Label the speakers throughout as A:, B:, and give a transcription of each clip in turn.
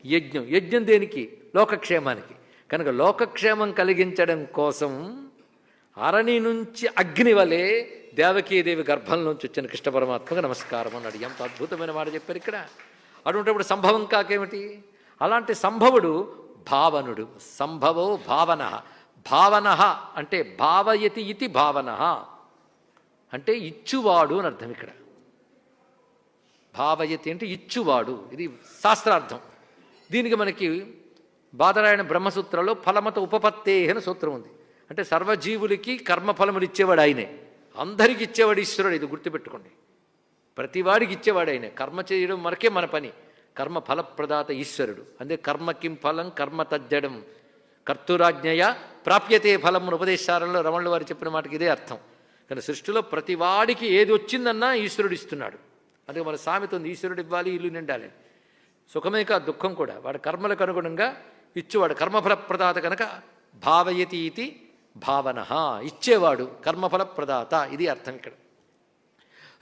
A: యజ్ఞం. యజ్ఞం దేనికి? లోకక్షేమానికి. కనుక లోకక్షేమం కలిగించడం కోసం అరణి నుంచి అగ్ని వలె దేవకీదేవి గర్భంలోంచి వచ్చిన కృష్ణ పరమాత్మకు నమస్కారం అన్నాడు. ఎంత అద్భుతమైన మాట చెప్పారు ఇక్కడ. అటువంటిప్పుడు సంభవం కాకేమిటి? అలాంటి సంభవుడు భావనుడు. సంభవో భావన. భావన అంటే భావయతి ఇతి భావన అంటే ఇచ్చువాడు అని అర్థం. ఇక్కడ భావయతి అంటే ఇచ్చువాడు, ఇది శాస్త్రార్థం. దీనికి మనకి బాదరాయణ బ్రహ్మసూత్రంలో ఫలమత ఉపపత్తే అని సూత్రం ఉంది. అంటే సర్వజీవులకి కర్మఫలములు ఇచ్చేవాడు ఆయనే, అందరికి ఇచ్చేవాడు ఈశ్వరుడు. ఇది గుర్తుపెట్టుకోండి. ప్రతివాడికి ఇచ్చేవాడు ఆయనే. కర్మ చేయడం మనకే మన పని. కర్మ ఫలప్రదాత ఈశ్వరుడు. అంతే కర్మ కిం ఫలం కర్మ తజ్జడం కర్తూరాజ్ఞయ ప్రాప్యతే ఫలం ఉపదేశాలలో రమణుల వారు చెప్పిన మాటకి ఇదే అర్థం. కానీ సృష్టిలో ప్రతివాడికి ఏది వచ్చిందన్నా ఈశ్వరుడు ఇస్తున్నాడు. అందుకే మన సామెత ఉంది, ఈశ్వరుడు ఇవ్వాలి ఇల్లు నిండాలి. సుఖమే కాదు దుఃఖం కూడా వాడి కర్మలకు అనుగుణంగా ఇచ్చేవాడు. కర్మఫలప్రదాత కనుక భావయతి ఇది భావన, ఇచ్చేవాడు కర్మఫలప్రదాత, ఇది అర్థం ఇక్కడ.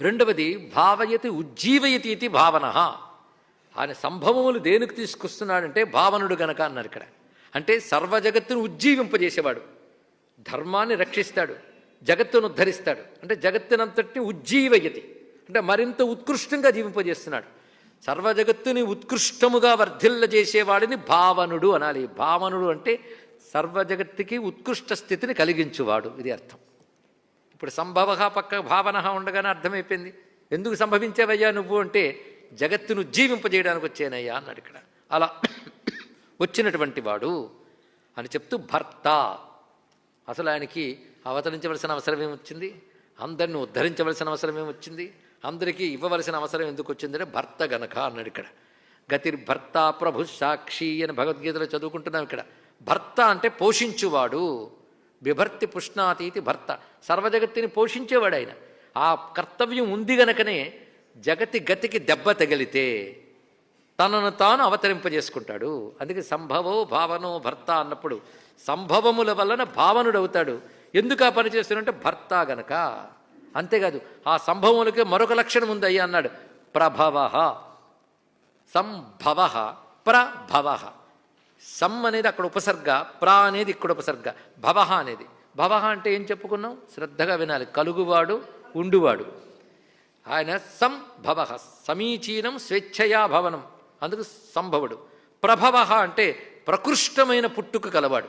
A: రెండవది భావయతి ఉజ్జీవయతి ఇది భావన. ఆయన సంభవములు దేనికి తీసుకొస్తున్నాడంటే భావనుడు గనక అన్నారు ఇక్కడ. అంటే సర్వజగత్తును ఉజ్జీవింపజేసేవాడు, ధర్మాన్ని రక్షిస్తాడు, జగత్తును ఉద్ధరిస్తాడు. అంటే జగత్తునంతటిని ఉజ్జీవయతి అంటే మరింత ఉత్కృష్టంగా జీవింపజేస్తున్నాడు. సర్వజగత్తుని ఉత్కృష్టముగా వర్ధిల్లజేసేవాడిని భావనుడు అనాలి. భావనుడు అంటే సర్వజగత్తుకి ఉత్కృష్ట స్థితిని కలిగించువాడు, ఇది అర్థం. ఇప్పుడు సంభవ పక్క భావన ఉండగానే అర్థమైపోయింది. ఎందుకు సంభవించావయ్యా నువ్వు అంటే జగత్తును ఉజ్జీవింపజేయడానికి వచ్చానయ్యా అన్నాడు ఇక్కడ. అలా వచ్చినటువంటి వాడు అని చెప్తూ భర్త. అసలు ఆయనకి అవతరించవలసిన అవసరం ఏమొచ్చింది? అందరిని ఉద్ధరించవలసిన అవసరం ఏమొచ్చింది? అందరికీ ఇవ్వవలసిన అవసరం ఎందుకు వచ్చిందంటే భర్త గనక అన్నాడు ఇక్కడ. గతిర్భర్త ప్రభు సాక్షి అని భగవద్గీతలో చదువుకుంటున్నాం. ఇక్కడ భర్త అంటే పోషించువాడు. బిభర్తి పుష్ణాతీతి భర్త, సర్వజగత్తుని పోషించేవాడు ఆయన. ఆ కర్తవ్యం ఉంది గనకనే జగతి గతికి దెబ్బ తగిలితే తనను తాను అవతరింపజేసుకుంటాడు. అందుకే సంభవో భావనో భర్త అన్నప్పుడు సంభవముల వలన భావనుడు అవుతాడు. ఎందుకు ఆ పని చేస్తున్నంటే భర్త గనక. అంతేకాదు ఆ సంభవములకి మరొక లక్షణం ఉంది అయ్యా అన్నాడు. ప్రభవ సంభవ ప్రభవ. సం అనేది అక్కడ ఉపసర్గ, ప్ర అనేది ఇక్కడ ఉపసర్గ, భవ అనేది. భవ అంటే ఏం చెప్పుకున్నాం? శ్రద్ధగా వినాలి. కలుగువాడు, ఉండువాడు. ఆయన సంభవ, సమీచీనం స్వేచ్ఛయా భవనం, అందుకు సంభవుడు. ప్రభవ అంటే ప్రకృష్టమైన పుట్టుక కలవాడు.